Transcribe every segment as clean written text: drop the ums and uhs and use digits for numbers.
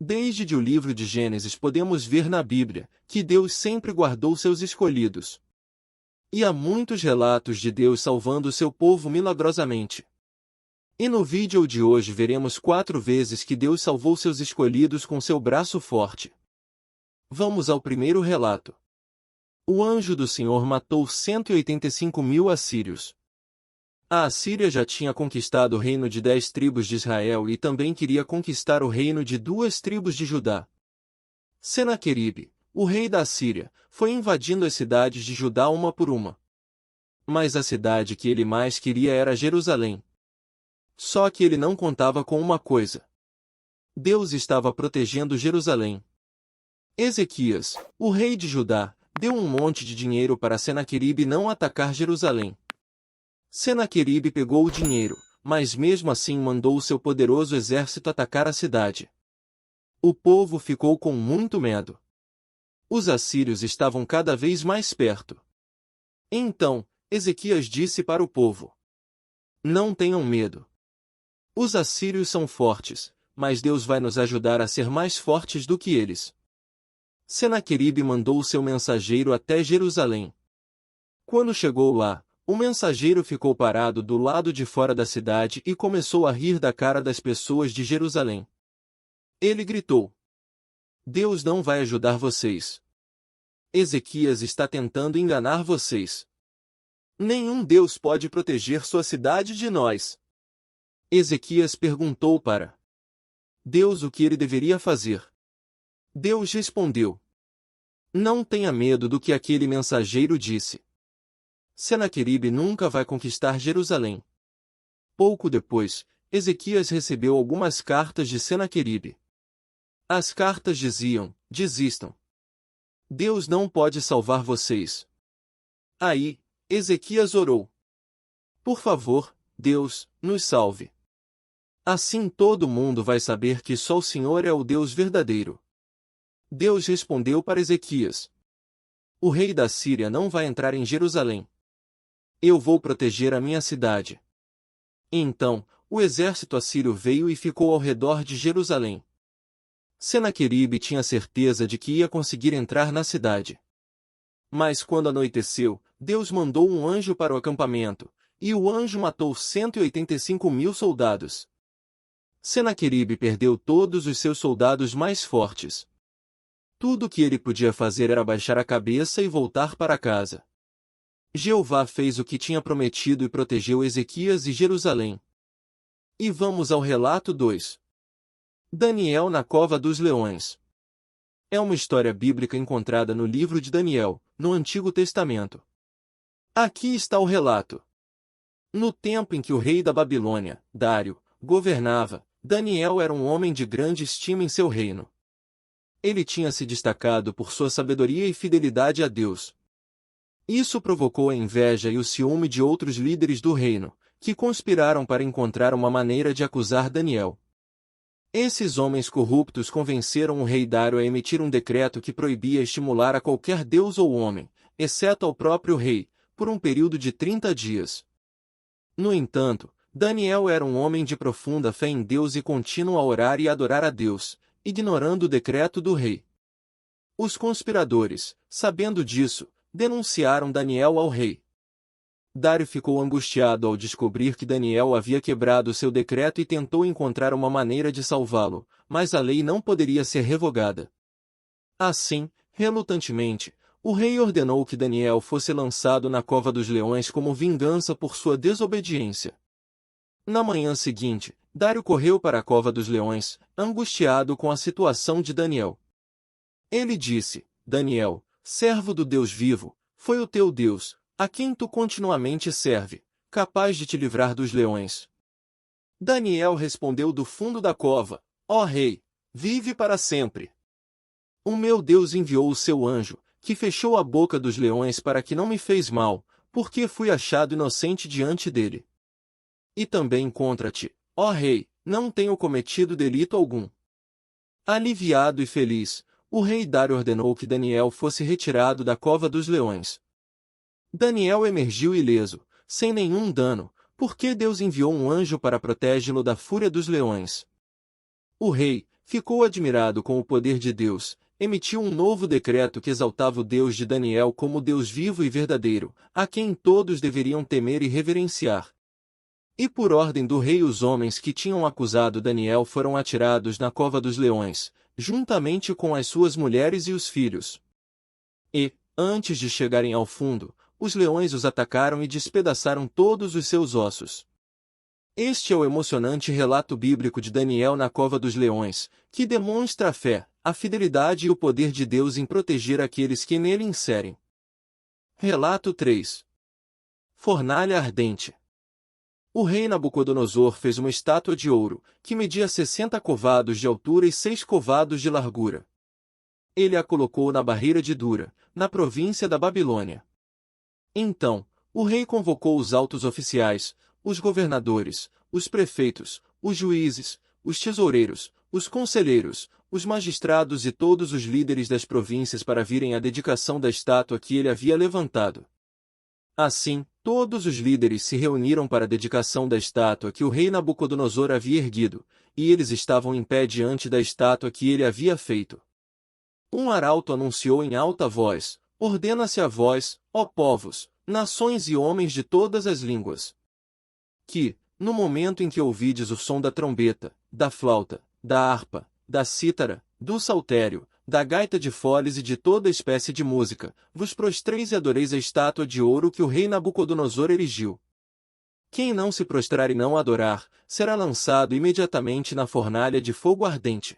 Desde o livro de Gênesis podemos ver na Bíblia que Deus sempre guardou seus escolhidos. E há muitos relatos de Deus salvando seu povo milagrosamente. E no vídeo de hoje veremos 4 vezes que Deus salvou seus escolhidos com seu braço forte. Vamos ao primeiro relato. O anjo do Senhor matou 185.000 assírios. A Assíria já tinha conquistado o reino de 10 tribos de Israel e também queria conquistar o reino de 2 tribos de Judá. Senaqueribe, o rei da Assíria, foi invadindo as cidades de Judá uma por uma. Mas a cidade que ele mais queria era Jerusalém. Só que ele não contava com uma coisa. Deus estava protegendo Jerusalém. Ezequias, o rei de Judá, deu um monte de dinheiro para Senaqueribe não atacar Jerusalém. Senaqueribe pegou o dinheiro, mas mesmo assim mandou o seu poderoso exército atacar a cidade. O povo ficou com muito medo. Os assírios estavam cada vez mais perto. Então, Ezequias disse para o povo: Não tenham medo. Os assírios são fortes, mas Deus vai nos ajudar a ser mais fortes do que eles. Senaqueribe mandou o seu mensageiro até Jerusalém. Quando chegou lá, o mensageiro ficou parado do lado de fora da cidade e começou a rir da cara das pessoas de Jerusalém. Ele gritou: Deus não vai ajudar vocês. Ezequias está tentando enganar vocês. Nenhum Deus pode proteger sua cidade de nós. Ezequias perguntou para Deus o que ele deveria fazer. Deus respondeu: Não tenha medo do que aquele mensageiro disse. Senaqueribe nunca vai conquistar Jerusalém. Pouco depois, Ezequias recebeu algumas cartas de Senaqueribe. As cartas diziam: Desistam. Deus não pode salvar vocês. Aí, Ezequias orou: Por favor, Deus, nos salve. Assim todo mundo vai saber que só o Senhor é o Deus verdadeiro. Deus respondeu para Ezequias: O rei da Síria não vai entrar em Jerusalém. Eu vou proteger a minha cidade. Então, o exército assírio veio e ficou ao redor de Jerusalém. Senaqueribe tinha certeza de que ia conseguir entrar na cidade. Mas quando anoiteceu, Deus mandou um anjo para o acampamento, e o anjo matou 185.000 soldados. Senaqueribe perdeu todos os seus soldados mais fortes. Tudo o que ele podia fazer era baixar a cabeça e voltar para casa. Jeová fez o que tinha prometido e protegeu Ezequias e Jerusalém. E vamos ao relato 2. Daniel na cova dos leões. É uma história bíblica encontrada no livro de Daniel, no Antigo Testamento. Aqui está o relato. No tempo em que o rei da Babilônia, Dário, governava, Daniel era um homem de grande estima em seu reino. Ele tinha se destacado por sua sabedoria e fidelidade a Deus. Isso provocou a inveja e o ciúme de outros líderes do reino, que conspiraram para encontrar uma maneira de acusar Daniel. Esses homens corruptos convenceram o rei Dário a emitir um decreto que proibia estimular a qualquer deus ou homem, exceto ao próprio rei, por um período de 30 dias. No entanto, Daniel era um homem de profunda fé em Deus e continua a orar e adorar a Deus, ignorando o decreto do rei. Os conspiradores, sabendo disso, denunciaram Daniel ao rei. Dário ficou angustiado ao descobrir que Daniel havia quebrado seu decreto e tentou encontrar uma maneira de salvá-lo, mas a lei não poderia ser revogada. Assim, relutantemente, o rei ordenou que Daniel fosse lançado na cova dos leões como vingança por sua desobediência. Na manhã seguinte, Dário correu para a cova dos leões, angustiado com a situação de Daniel. Ele disse: Daniel, servo do Deus vivo, foi o teu Deus, a quem tu continuamente serve, capaz de te livrar dos leões. Daniel respondeu do fundo da cova: Ó rei, vive para sempre. O meu Deus enviou o seu anjo, que fechou a boca dos leões para que não me fez mal, porque fui achado inocente diante dele. E também contra ti, ó rei, não tenho cometido delito algum. Aliviado e feliz, o rei Dário ordenou que Daniel fosse retirado da cova dos leões. Daniel emergiu ileso, sem nenhum dano, porque Deus enviou um anjo para protegê-lo da fúria dos leões. O rei, ficou admirado com o poder de Deus, emitiu um novo decreto que exaltava o Deus de Daniel como Deus vivo e verdadeiro, a quem todos deveriam temer e reverenciar. E por ordem do rei os homens que tinham acusado Daniel foram atirados na cova dos leões, juntamente com as suas mulheres e os filhos. E, antes de chegarem ao fundo, os leões os atacaram e despedaçaram todos os seus ossos. Este é o emocionante relato bíblico de Daniel na cova dos leões, que demonstra a fé, a fidelidade e o poder de Deus em proteger aqueles que nele inserem. Relato 3. Fornalha ardente. O rei Nabucodonosor fez uma estátua de ouro, que media 60 covados de altura e 6 covados de largura. Ele a colocou na barreira de Dura, na província da Babilônia. Então, o rei convocou os altos oficiais, os governadores, os prefeitos, os juízes, os tesoureiros, os conselheiros, os magistrados e todos os líderes das províncias para virem à dedicação da estátua que ele havia levantado. Assim, todos os líderes se reuniram para a dedicação da estátua que o rei Nabucodonosor havia erguido, e eles estavam em pé diante da estátua que ele havia feito. Um arauto anunciou em alta voz: ordena-se a vós, ó povos, nações e homens de todas as línguas, que, no momento em que ouvides o som da trombeta, da flauta, da harpa, da cítara, do saltério, da gaita de foles e de toda espécie de música, vos prostreis e adoreis a estátua de ouro que o rei Nabucodonosor erigiu. Quem não se prostrar e não adorar, será lançado imediatamente na fornalha de fogo ardente.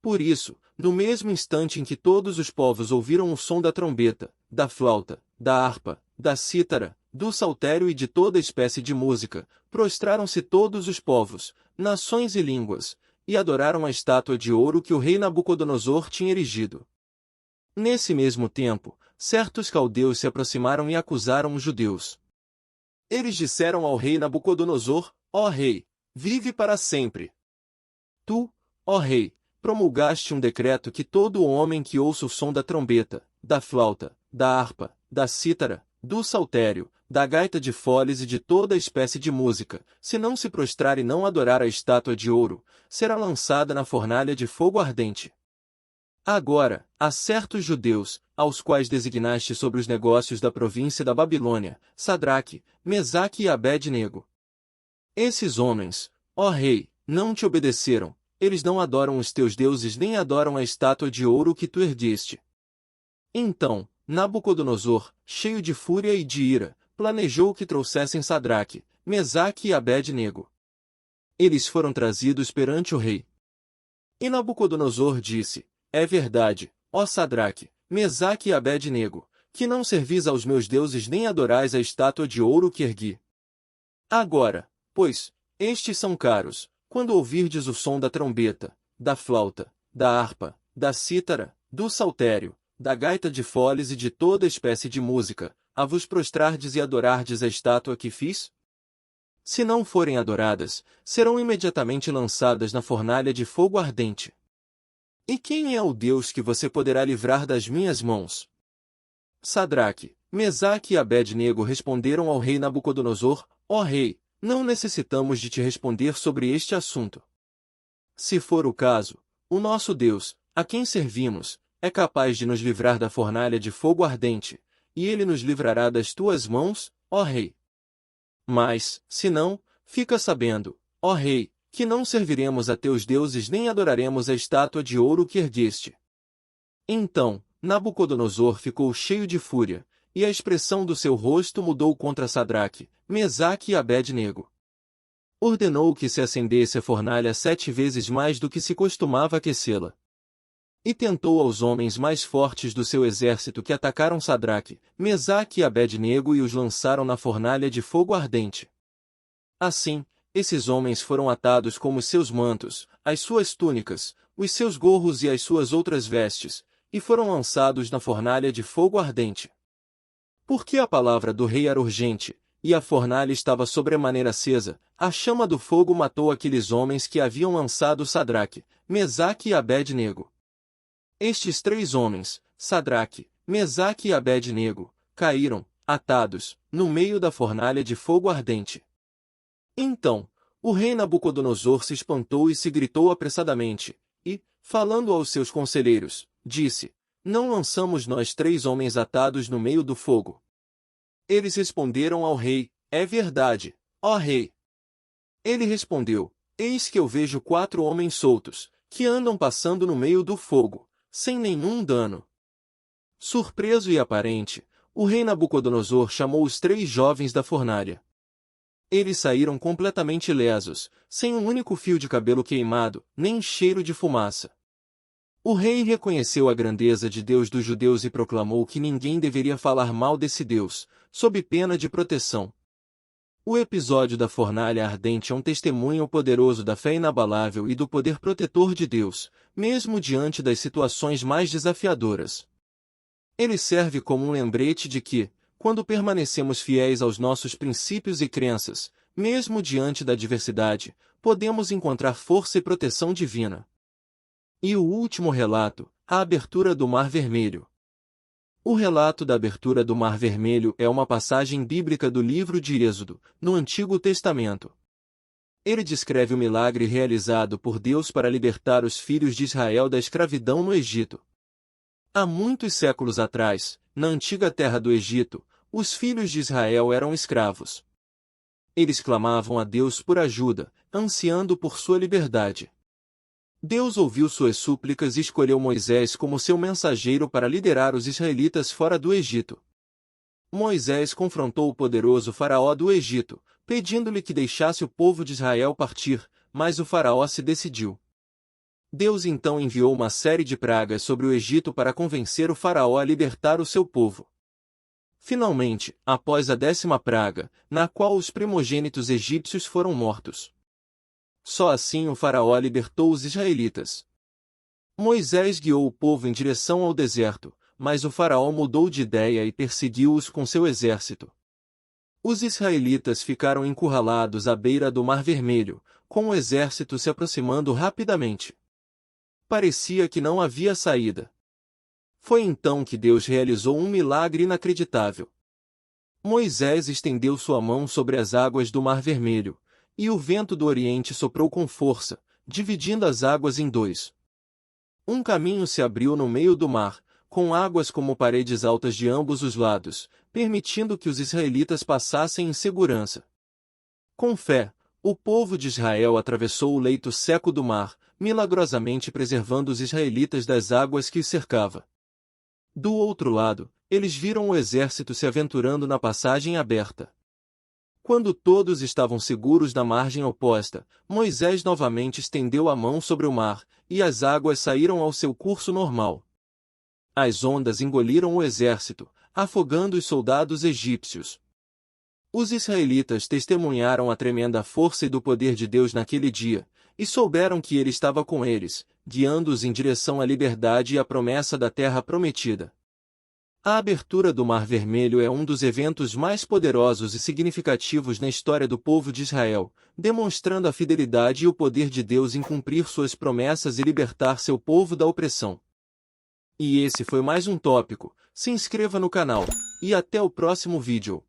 Por isso, no mesmo instante em que todos os povos ouviram o som da trombeta, da flauta, da harpa, da cítara, do saltério e de toda espécie de música, prostraram-se todos os povos, nações e línguas, e adoraram a estátua de ouro que o rei Nabucodonosor tinha erigido. Nesse mesmo tempo, certos caldeus se aproximaram e acusaram os judeus. Eles disseram ao rei Nabucodonosor: ó rei, vive para sempre. Tu, ó rei, promulgaste um decreto que todo homem que ouça o som da trombeta, da flauta, da harpa, da cítara, do saltério, da gaita de foles e de toda espécie de música, se não se prostrar e não adorar a estátua de ouro, será lançada na fornalha de fogo ardente. Agora, há certos judeus, aos quais designaste sobre os negócios da província da Babilônia, Sadraque, Mesaque e Abed-nego. Esses homens, ó rei, não te obedeceram, eles não adoram os teus deuses nem adoram a estátua de ouro que tu ergueste. Então, Nabucodonosor, cheio de fúria e de ira, planejou que trouxessem Sadraque, Mesaque e Abed-nego. Eles foram trazidos perante o rei. E Nabucodonosor disse: é verdade, ó Sadraque, Mesaque e Abed-nego, que não servis aos meus deuses nem adorais a estátua de ouro que ergui. Agora, pois, estes são caros, quando ouvirdes o som da trombeta, da flauta, da harpa, da cítara, do saltério, da gaita de foles e de toda espécie de música, a vos prostrardes e adorardes a estátua que fiz? Se não forem adoradas, serão imediatamente lançadas na fornalha de fogo ardente. E quem é o Deus que você poderá livrar das minhas mãos? Sadraque, Mesaque e Abed-nego responderam ao rei Nabucodonosor: ó rei, não necessitamos de te responder sobre este assunto. Se for o caso, o nosso Deus, a quem servimos, é capaz de nos livrar da fornalha de fogo ardente, e ele nos livrará das tuas mãos, ó rei. Mas, se não, fica sabendo, ó rei, que não serviremos a teus deuses nem adoraremos a estátua de ouro que ergueste. Então, Nabucodonosor ficou cheio de fúria, e a expressão do seu rosto mudou contra Sadraque, Mesaque e Abed-nego. Ordenou que se acendesse a fornalha 7 vezes mais do que se costumava aquecê-la. E tentou aos homens mais fortes do seu exército que atacaram Sadraque, Mesaque e Abed-nego e os lançaram na fornalha de fogo ardente. Assim, esses homens foram atados com os seus mantos, as suas túnicas, os seus gorros e as suas outras vestes, e foram lançados na fornalha de fogo ardente. Porque a palavra do rei era urgente, e a fornalha estava sobremaneira acesa, a chama do fogo matou aqueles homens que haviam lançado Sadraque, Mesaque e Abed-nego. Estes 3 homens, Sadraque, Mesaque e Abed-nego, caíram, atados, no meio da fornalha de fogo ardente. Então, o rei Nabucodonosor se espantou e se gritou apressadamente: e, falando aos seus conselheiros, disse: Não lançamos nós 3 homens atados no meio do fogo? Eles responderam ao rei: É verdade, ó rei. Ele respondeu: Eis que eu vejo 4 homens soltos, que andam passando no meio do fogo, sem nenhum dano. Surpreso e aparente, o rei Nabucodonosor chamou os 3 jovens da fornalha. Eles saíram completamente ilesos, sem um único fio de cabelo queimado, nem cheiro de fumaça. O rei reconheceu a grandeza de Deus dos judeus e proclamou que ninguém deveria falar mal desse Deus, sob pena de proteção. O episódio da fornalha ardente é um testemunho poderoso da fé inabalável e do poder protetor de Deus, mesmo diante das situações mais desafiadoras. Ele serve como um lembrete de que, quando permanecemos fiéis aos nossos princípios e crenças, mesmo diante da adversidade, podemos encontrar força e proteção divina. E o último relato, a abertura do Mar Vermelho. O relato da abertura do Mar Vermelho é uma passagem bíblica do livro de Êxodo, no Antigo Testamento. Ele descreve o milagre realizado por Deus para libertar os filhos de Israel da escravidão no Egito. Há muitos séculos atrás, na antiga terra do Egito, os filhos de Israel eram escravos. Eles clamavam a Deus por ajuda, ansiando por sua liberdade. Deus ouviu suas súplicas e escolheu Moisés como seu mensageiro para liderar os israelitas fora do Egito. Moisés confrontou o poderoso faraó do Egito, pedindo-lhe que deixasse o povo de Israel partir, mas o faraó se decidiu. Deus então enviou uma série de pragas sobre o Egito para convencer o faraó a libertar o seu povo. Finalmente, após a 10ª praga, na qual os primogênitos egípcios foram mortos. Só assim o faraó libertou os israelitas. Moisés guiou o povo em direção ao deserto, mas o faraó mudou de ideia e perseguiu-os com seu exército. Os israelitas ficaram encurralados à beira do Mar Vermelho, com o exército se aproximando rapidamente. Parecia que não havia saída. Foi então que Deus realizou um milagre inacreditável. Moisés estendeu sua mão sobre as águas do Mar Vermelho, e o vento do Oriente soprou com força, dividindo as águas em 2. Um caminho se abriu no meio do mar, com águas como paredes altas de ambos os lados, permitindo que os israelitas passassem em segurança. Com fé, o povo de Israel atravessou o leito seco do mar, milagrosamente preservando os israelitas das águas que os cercava. Do outro lado, eles viram o exército se aventurando na passagem aberta. Quando todos estavam seguros na margem oposta, Moisés novamente estendeu a mão sobre o mar, e as águas saíram ao seu curso normal. As ondas engoliram o exército, afogando os soldados egípcios. Os israelitas testemunharam a tremenda força e do poder de Deus naquele dia, e souberam que ele estava com eles, guiando-os em direção à liberdade e à promessa da terra prometida. A abertura do Mar Vermelho é um dos eventos mais poderosos e significativos na história do povo de Israel, demonstrando a fidelidade e o poder de Deus em cumprir suas promessas e libertar seu povo da opressão. E esse foi mais um tópico. Se inscreva no canal, e até o próximo vídeo.